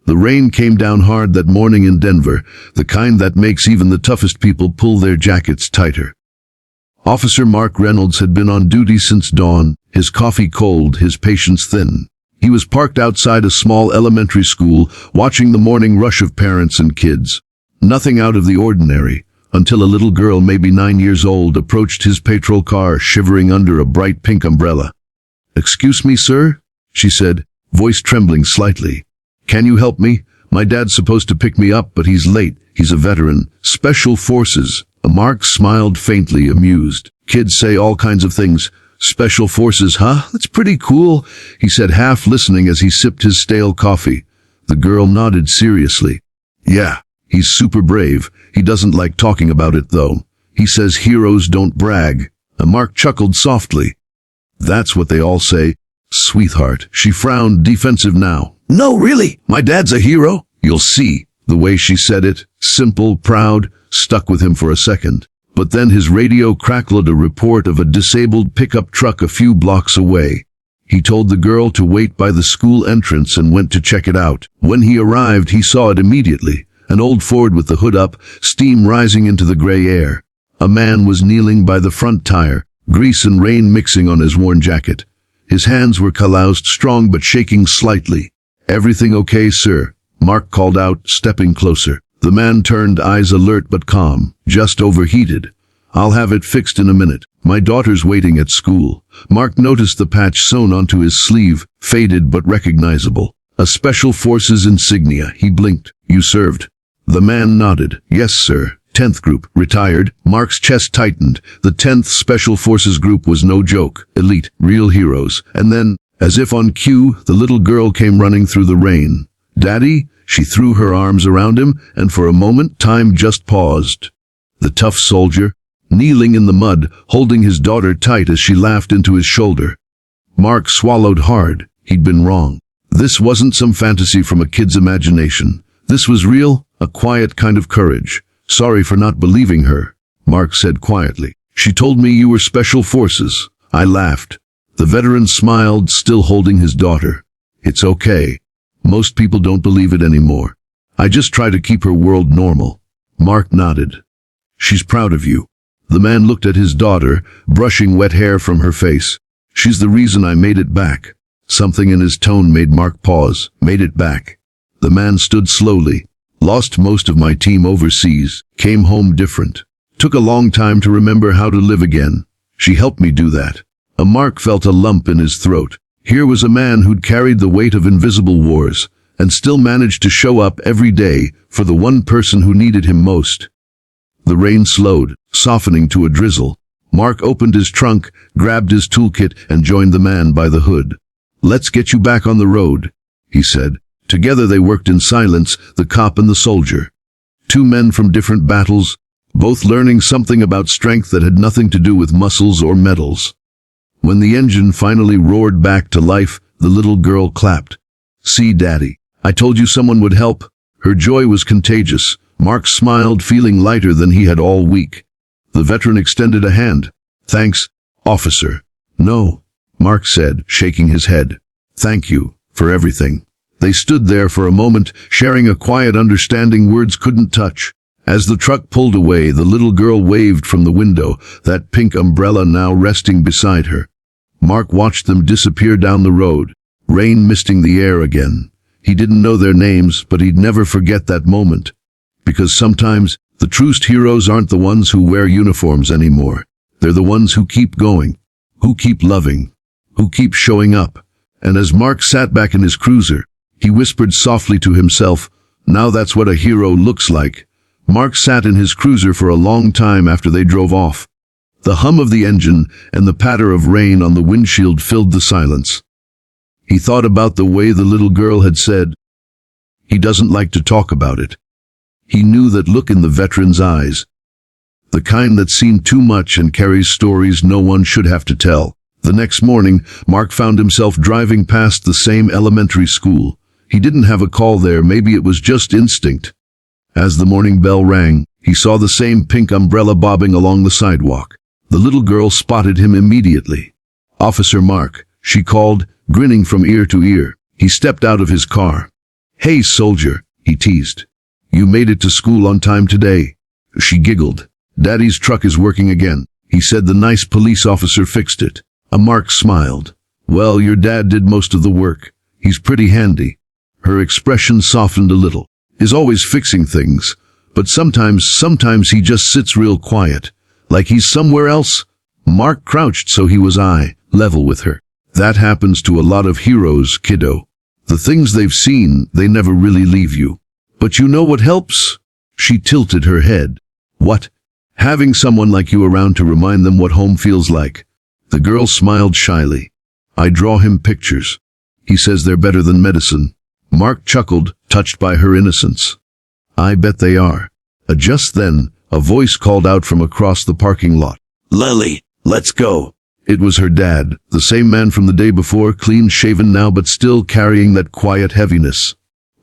The rain came down hard that morning in Denver, the kind that makes even the toughest people pull their jackets tighter. Officer Mark Reynolds had been on duty since dawn, his coffee cold, his patience thin. He was parked outside a small elementary school, watching the morning rush of parents and kids. Nothing out of the ordinary, until a little girl, maybe 9 years old, approached his patrol car, shivering under a bright pink umbrella. "Excuse me, sir?" she said, voice trembling slightly. "Can you help me? My dad's supposed to pick me up, but he's late. He's a veteran. Special Forces." Mark smiled faintly, amused. "Kids say all kinds of things. Special Forces, huh? That's pretty cool," he said, half listening as he sipped his stale coffee. The girl nodded seriously. "Yeah, he's super brave. He doesn't like talking about it, though. He says heroes don't brag." Mark chuckled softly. "That's what they all say." "Sweetheart," she frowned, defensive now. "No, really, my dad's a hero." "You'll see." The way she said it, simple, proud, stuck with him for a second. But then his radio crackled a report of a disabled pickup truck a few blocks away. He told the girl to wait by the school entrance and went to check it out. When he arrived, he saw it immediately. An old Ford with the hood up, steam rising into the gray air. A man was kneeling by the front tire, grease and rain mixing on his worn jacket. His hands were calloused, strong but shaking slightly. "Everything okay, sir?" Mark called out, stepping closer. The man turned, eyes alert but calm. "Just overheated. I'll have it fixed in a minute. My daughter's waiting at school." Mark noticed the patch sewn onto his sleeve, faded but recognizable. "A Special Forces insignia." He blinked. "You served?" The man nodded. "Yes, sir. 10th Group, retired." Mark's chest tightened. The 10th Special Forces Group was no joke. Elite, real heroes. And then, as if on cue, the little girl came running through the rain. "Daddy?" She threw her arms around him, and for a moment time just paused. The tough soldier, kneeling in the mud, holding his daughter tight as she laughed into his shoulder. Mark swallowed hard. He'd been wrong. This wasn't some fantasy from a kid's imagination. This was real, a quiet kind of courage. "Sorry for not believing her," Mark said quietly. "She told me you were Special Forces." I laughed. The veteran smiled, still holding his daughter. "It's okay. Most people don't believe it anymore. I just try to keep her world normal." Mark nodded. "She's proud of you." The man looked at his daughter, brushing wet hair from her face. "She's the reason I made it back." Something in his tone made Mark pause. "Made it back." The man stood slowly. "Lost most of my team overseas. Came home different. Took a long time to remember how to live again. She helped me do that." Mark felt a lump in his throat. Here was a man who'd carried the weight of invisible wars, and still managed to show up every day for the one person who needed him most. The rain slowed, softening to a drizzle. Mark opened his trunk, grabbed his toolkit, and joined the man by the hood. "Let's get you back on the road," he said. Together they worked in silence, the cop and the soldier. Two men from different battles, both learning something about strength that had nothing to do with muscles or medals. When the engine finally roared back to life, the little girl clapped. "See, Daddy, I told you someone would help." Her joy was contagious. Mark smiled, feeling lighter than he had all week. The veteran extended a hand. "Thanks, officer." "No," Mark said, shaking his head. "Thank you for everything." They stood there for a moment, sharing a quiet understanding words couldn't touch. As the truck pulled away, the little girl waved from the window, that pink umbrella now resting beside her. Mark watched them disappear down the road, rain misting the air again. He didn't know their names, but he'd never forget that moment. Because sometimes, the truest heroes aren't the ones who wear uniforms anymore. They're the ones who keep going, who keep loving, who keep showing up. And as Mark sat back in his cruiser, he whispered softly to himself, "Now that's what a hero looks like." Mark sat in his cruiser for a long time after they drove off. The hum of the engine and the patter of rain on the windshield filled the silence. He thought about the way the little girl had said, "He doesn't like to talk about it." He knew that look in the veteran's eyes, the kind that's seen too much and carries stories no one should have to tell. The next morning, Mark found himself driving past the same elementary school. He didn't have a call there, maybe it was just instinct. As the morning bell rang, he saw the same pink umbrella bobbing along the sidewalk. The little girl spotted him immediately. "Officer Mark," she called, grinning from ear to ear. He stepped out of his car. "Hey, soldier," he teased. "You made it to school on time today." She giggled. "Daddy's truck is working again. He said the nice police officer fixed it." Mark smiled. "Well, your dad did most of the work. He's pretty handy." Her expression softened a little. "Is always fixing things, but sometimes he just sits real quiet, like he's somewhere else." Mark crouched so he was eye level with her. "That happens to a lot of heroes, kiddo. The things they've seen, they never really leave you. But you know what helps?" She tilted her head. "What?" "Having someone like you around to remind them what home feels like." The girl smiled shyly. "I draw him pictures. He says they're better than medicine." Mark chuckled, touched by her innocence. "I bet they are." Just then, a voice called out from across the parking lot. "Lily, let's go." It was her dad, the same man from the day before, clean-shaven now but still carrying that quiet heaviness.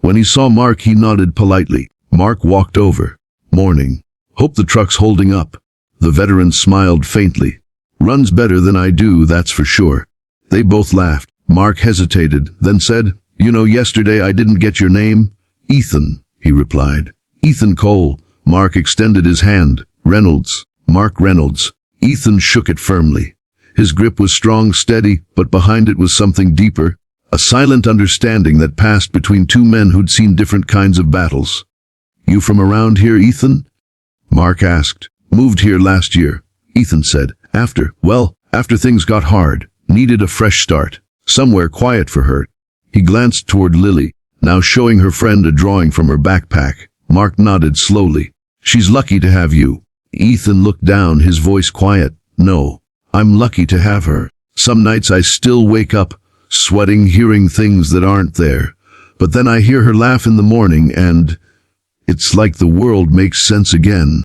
When he saw Mark, he nodded politely. Mark walked over. "Morning. Hope the truck's holding up." The veteran smiled faintly. "Runs better than I do, that's for sure." They both laughed. Mark hesitated, then said, "You know, yesterday I didn't get your name." "Ethan," he replied. "Ethan Cole." Mark extended his hand. "Reynolds. Mark Reynolds." Ethan shook it firmly. His grip was strong, steady, but behind it was something deeper, a silent understanding that passed between two men who'd seen different kinds of battles. "You from around here, Ethan?" Mark asked. "Moved here last year," Ethan said. After things got hard. Needed a fresh start. Somewhere quiet for her." He glanced toward Lily, now showing her friend a drawing from her backpack. Mark nodded slowly. "She's lucky to have you." Ethan looked down, his voice quiet. "No, I'm lucky to have her. Some nights I still wake up, sweating, hearing things that aren't there. But then I hear her laugh in the morning and it's like the world makes sense again."